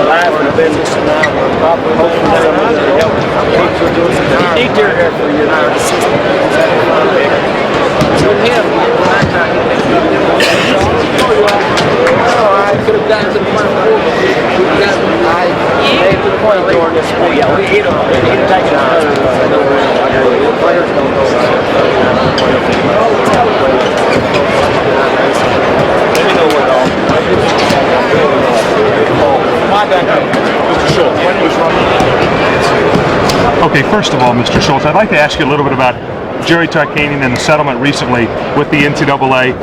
life in the business and now we're probably hopefully someone to help keep you doing some hard. You did here for your nervous system. So him, I could have gotten to the front four, but we got made to the point during this sport. Yeah, we hit him. He takes it. The players don't go. Let me know what all. Mr. Schultz, when was Okay, first of all, Mr. Schultz, I'd like to ask you a little bit about Jerry Tarkanian and the settlement recently with the NCAA.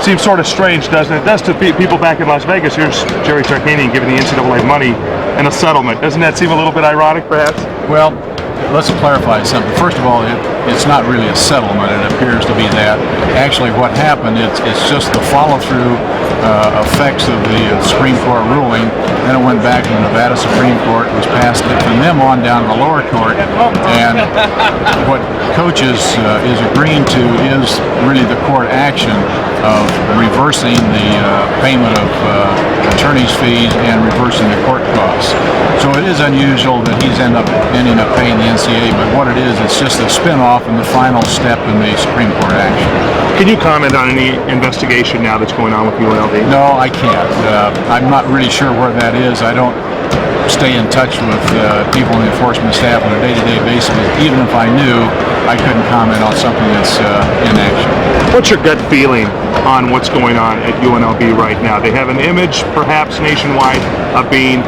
Seems sort of strange, doesn't it? It does to people back in Las Vegas. Here's Jerry Tarkanian giving the NCAA money and a settlement. Doesn't that seem a little bit ironic, perhaps? Well, let's clarify something. First of all, it's not really a settlement. It appears to be that. Actually, what happened, it's just the follow-through effects of the Supreme Court ruling. Then it went back to the Nevada Supreme Court. It was passed from them on down to the lower court. And what coaches is agreeing to is really the court action of reversing the payment of attorney's fees and reversing the court costs. So it is unusual that he's ending up paying the NCAA, but what it is, it's just a spin-off and the final step in the Supreme Court action. Can you comment on any investigation now that's going on with UNLV? No, I can't. I'm not really sure where that is. I don't stay in touch with people in the enforcement staff on a day-to-day basis. Even if I knew, I couldn't comment on something that's in action. What's your gut feeling on what's going on at UNLV right now? They have an image, perhaps nationwide, of being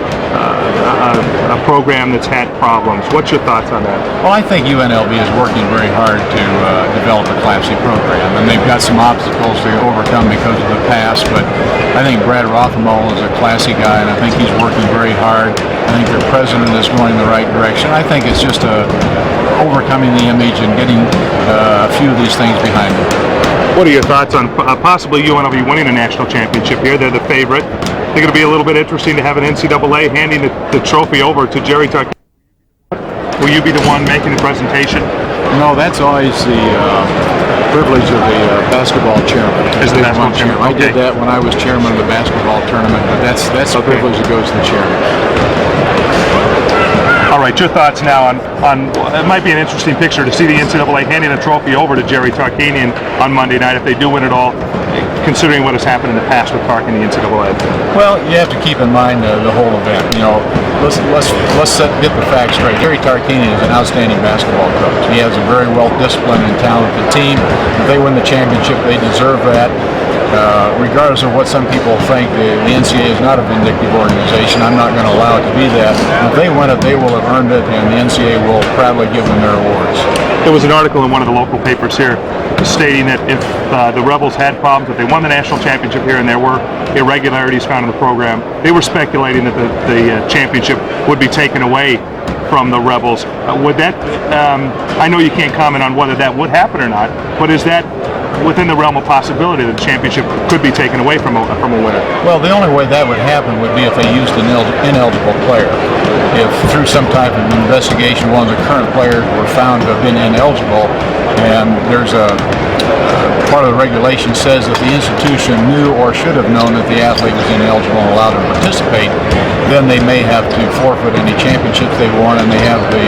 a program that's had problems. What's your thoughts on that? Well, I think UNLV is working very hard to develop a Class C program, and they've got some obstacles to overcome because of the past, but I think Brad Rothenmüller is a classy guy, and I think he's working very hard. I think their president is going in the right direction. I think it's just overcoming the image and getting a few of these things behind them. What are your thoughts on possibly UNLV winning a national championship here? They're the favorite. I think it'll be a little bit interesting to have an NCAA handing the trophy over to Jerry Tarkanian. Will you be the one making the presentation? No, that's always the privilege of the basketball chairman. Is the basketball chairman? I did that when I was chairman of the basketball tournament, but that's the privilege that goes to the chairman. All right, your thoughts now on it might be an interesting picture to see the NCAA handing a trophy over to Jerry Tarkanian on Monday night if they do win it all, considering what has happened in the past with Tark and the NCAA. Well, you have to keep in mind the whole event. You know, let's get the facts straight. Jerry Tarkanian is an outstanding basketball coach. He has a very well-disciplined and talented team. If they win the championship, they deserve that. Regardless of what some people think, the NCAA is not a vindictive organization. I'm not going to allow it to be that. If they win it, they will have earned it, and the NCAA will proudly give them their awards. There was an article in one of the local papers here stating that if the Rebels had problems, if they won the national championship here and there were irregularities found in the program, they were speculating that the championship would be taken away from the Rebels. Would that, I know you can't comment on whether that would happen or not, but is that within the realm of possibility that the championship could be taken away from a winner? Well, the only way that would happen would be if they used an ineligible player. If through some type of investigation one of the current players were found to have been ineligible, and there's a part of the regulation says that the institution knew or should have known that the athlete was ineligible and allowed to participate, then they may have to forfeit any championships they won, and they have the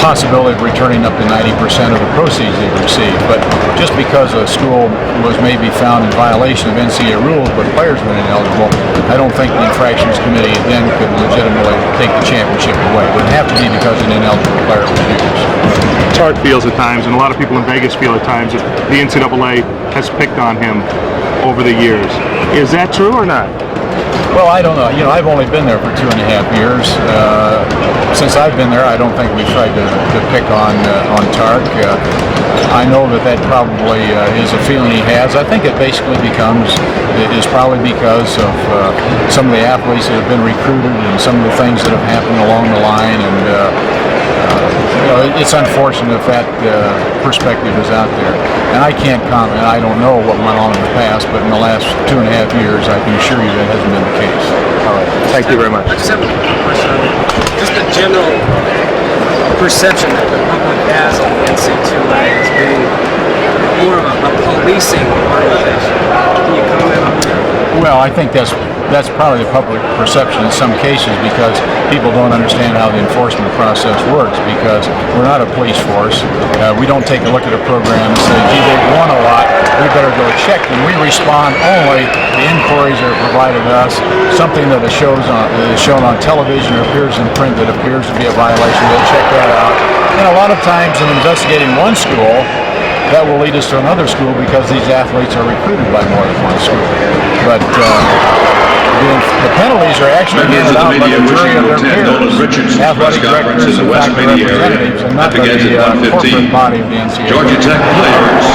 possibility of returning up to 90% of the proceeds they've received. But just because a school was maybe found in violation of NCAA rules but players were ineligible, I don't think the infractions committee then could legitimately take the championship away. It would have to be because an ineligible player was used. Tark feels at times, and a lot of people in Vegas feel at times, that the NCAA has picked on him over the years. Is that true or not? Well, I don't know. You know, I've only been there for 2.5 years. Since I've been there, I don't think we've tried to pick on Tark. I know that probably is a feeling he has. I think it basically is probably because of some of the athletes that have been recruited and some of the things that have happened along the line. And you know, it's unfortunate if that perspective is out there. And I can't comment. I don't know what went on in the past, but in the last 2.5 years, I can assure you that hasn't been the case. All right. Thank you very much. I just have a question on it. Just the general perception that the public has of the NCAA as being more of a policing organization. Can you comment on that? Well, I think that's probably the public perception in some cases, because people don't understand how the enforcement process works, because we're not a police force. We don't take a look at a program and say, gee, they've won a lot, we better go check them. We respond only to inquiries that are provided to us, something that is shown on television or appears in print that appears to be a violation. We'll check that out. And a lot of times in investigating one school, that will lead us to another school, because these athletes are recruited by more than one school. But the penalties are actually handed out by the jury of their peers, athletic directors and faculty representatives, and not by the corporate body of the NCAA. Georgia Tech players